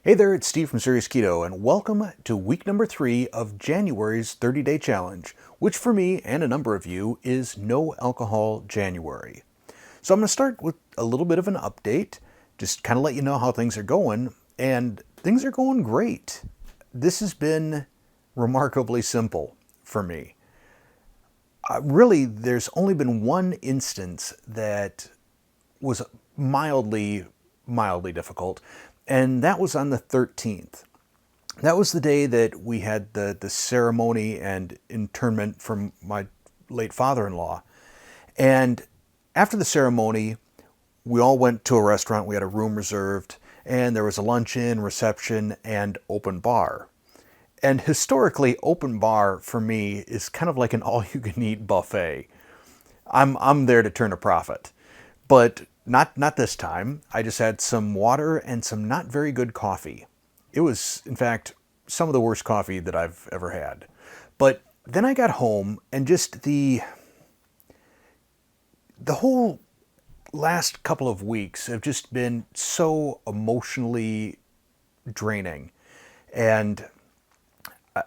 Hey there, it's Steve from Serious Keto, and welcome to week number 3 of January's 30-day challenge, which for me and a number of you is No Alcohol January. So I'm going to start with a little bit of an update, just kind of let you know how things are going, and things are going great. This has been remarkably simple for me. Really, there's only been one instance that was mildly difficult, and that was on the 13th. That was the day that we had the ceremony and internment from my late father-in-law. And after the ceremony, we all went to a restaurant. We had a room reserved, and there was a luncheon, reception, and open bar. And historically, open bar for me is kind of like an all-you-can-eat buffet. I'm there to turn a profit. But not this time. I just had some water and some not very good coffee. It was, in fact, some of the worst coffee that I've ever had. But then I got home and just the whole last couple of weeks have just been so emotionally draining. And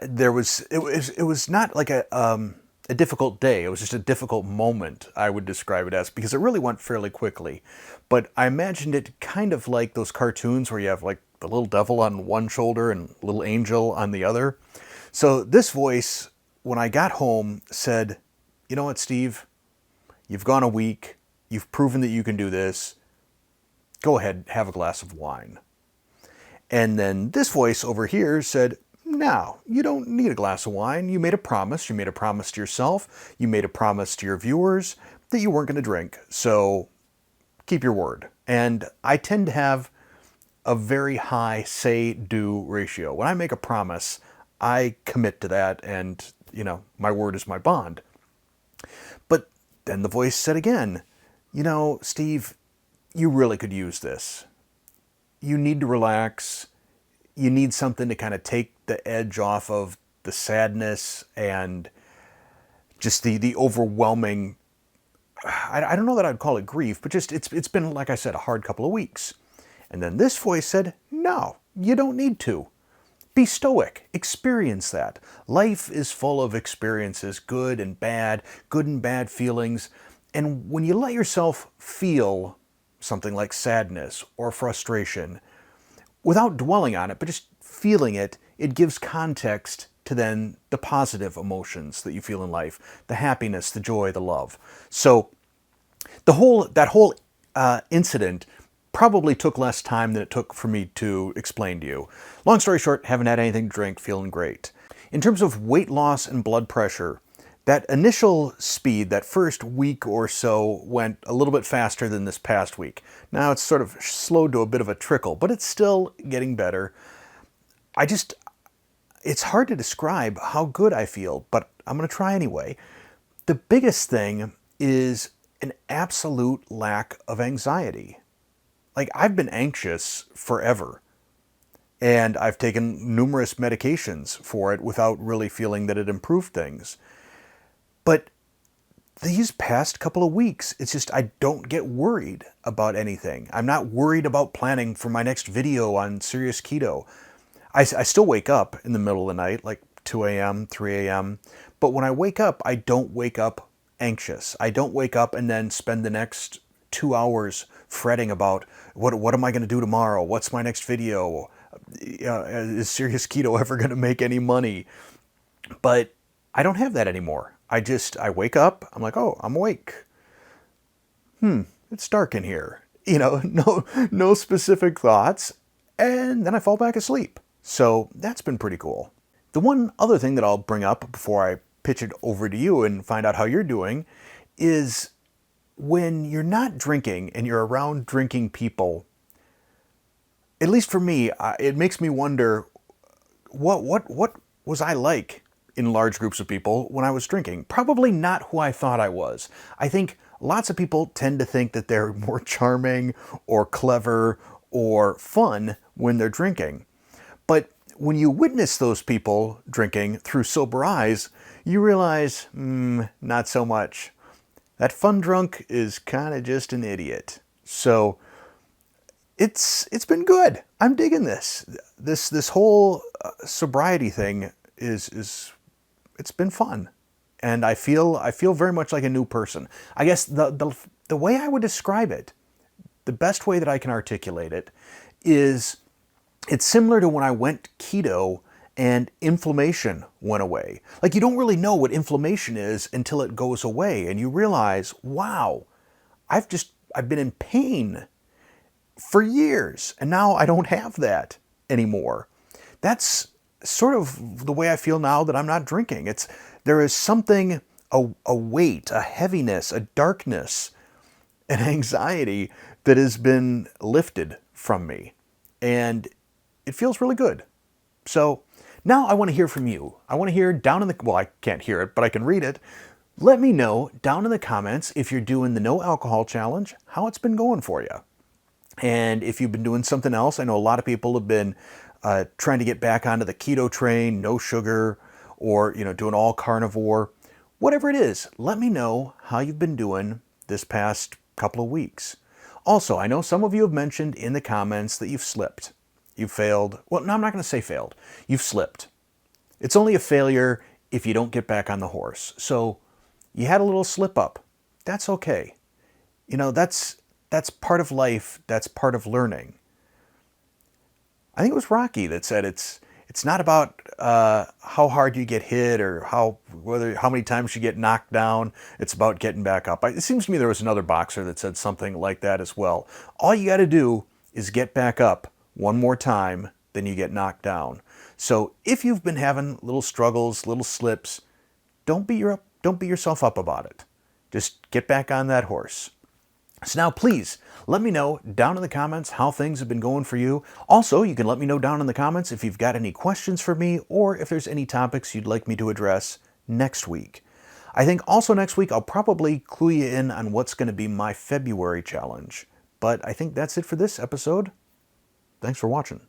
it was not like a difficult day. It was just a difficult moment, I would describe it as, because it really went fairly quickly. But I imagined it kind of like those cartoons where you have like the little devil on one shoulder and little angel on the other. So this voice, when I got home, said, "You know what, Steve? You've gone a week. You've proven that you can do this. Go ahead, have a glass of wine." And then this voice over here said, "No, you don't need a glass of wine. You made a promise. You made a promise to yourself. You made a promise to your viewers that you weren't going to drink. So keep your word." And I tend to have a very high say-do ratio. When I make a promise, I commit to that, and, my word is my bond. But then the voice said again, "You know, Steve, you really could use this. You need to relax. You need something to kind of take the edge off of the sadness and just the overwhelming, I don't know that I'd call it grief, but just it's been, like I said, a hard couple of weeks." And then this voice said, "No, you don't need to. Be stoic. Experience that. Life is full of experiences, good and bad feelings. And when you let yourself feel something like sadness or frustration, without dwelling on it, but just feeling it, it gives context to then the positive emotions that you feel in life, the happiness, the joy, the love." So that whole incident probably took less time than it took for me to explain to you. Long story short, haven't had anything to drink, feeling great. In terms of weight loss and blood pressure, that initial speed, that first week or so, went a little bit faster than this past week. Now it's sort of slowed to a bit of a trickle, but it's still getting better. It's hard to describe how good I feel, but I'm going to try anyway. The biggest thing is an absolute lack of anxiety. Like, I've been anxious forever, and I've taken numerous medications for it without really feeling that it improved things. But these past couple of weeks, it's just I don't get worried about anything. I'm not worried about planning for my next video on Serious Keto. I still wake up in the middle of the night, like 2 a.m., 3 a.m. But when I wake up, I don't wake up anxious. I don't wake up and then spend the next 2 hours fretting about what am I going to do tomorrow? What's my next video? Is Serious Keto ever going to make any money? But I don't have that anymore. I wake up, I'm like, oh, I'm awake. It's dark in here. No specific thoughts. And then I fall back asleep. So that's been pretty cool. The one other thing that I'll bring up before I pitch it over to you and find out how you're doing is when you're not drinking and you're around drinking people, at least for me, it makes me wonder, what was I like in large groups of people when I was drinking? Probably not who I thought I was. I think lots of people tend to think that they're more charming or clever or fun when they're drinking. But when you witness those people drinking through sober eyes, you realize, not so much. That fun drunk is kind of just an idiot. So it's been good. I'm digging this. This whole sobriety thing is it's been fun, and I feel very much like a new person. I guess the way I would describe it, the best way that I can articulate it, is it's similar to when I went keto and inflammation went away. Like, you don't really know what inflammation is until it goes away, and you realize, wow, I've been in pain for years, and now I don't have that anymore. That's sort of the way I feel now that I'm not drinking. There is something, a weight, a heaviness, a darkness, an anxiety that has been lifted from me, and it feels really good. So now I want to hear from you. I want to hear down in the, well, I can't hear it, but I can read it. Let me know down in the comments if you're doing the no alcohol challenge, how it's been going for you. And if you've been doing something else, I know a lot of people have been trying to get back onto the keto train, no sugar, or doing all carnivore. Whatever it is, let me know how you've been doing this past couple of weeks. Also, I know some of you have mentioned in the comments that you've slipped. You've failed. Well, no, I'm not going to say failed. You've slipped. It's only a failure if you don't get back on the horse. So you had a little slip up. That's okay. That's part of life. That's part of learning. I think it was Rocky that said it's not about how hard you get hit or how many times you get knocked down. It's about getting back up. It seems to me there was another boxer that said something like that as well. All you got to do is get back up one more time, then you get knocked down. So if you've been having little struggles, little slips, don't beat yourself up about it. Just get back on that horse. So now please let me know down in the comments how things have been going for you. Also, you can let me know down in the comments if you've got any questions for me or if there's any topics you'd like me to address next week. I think also next week I'll probably clue you in on what's going to be my February challenge. But I think that's it for this episode. Thanks for watching.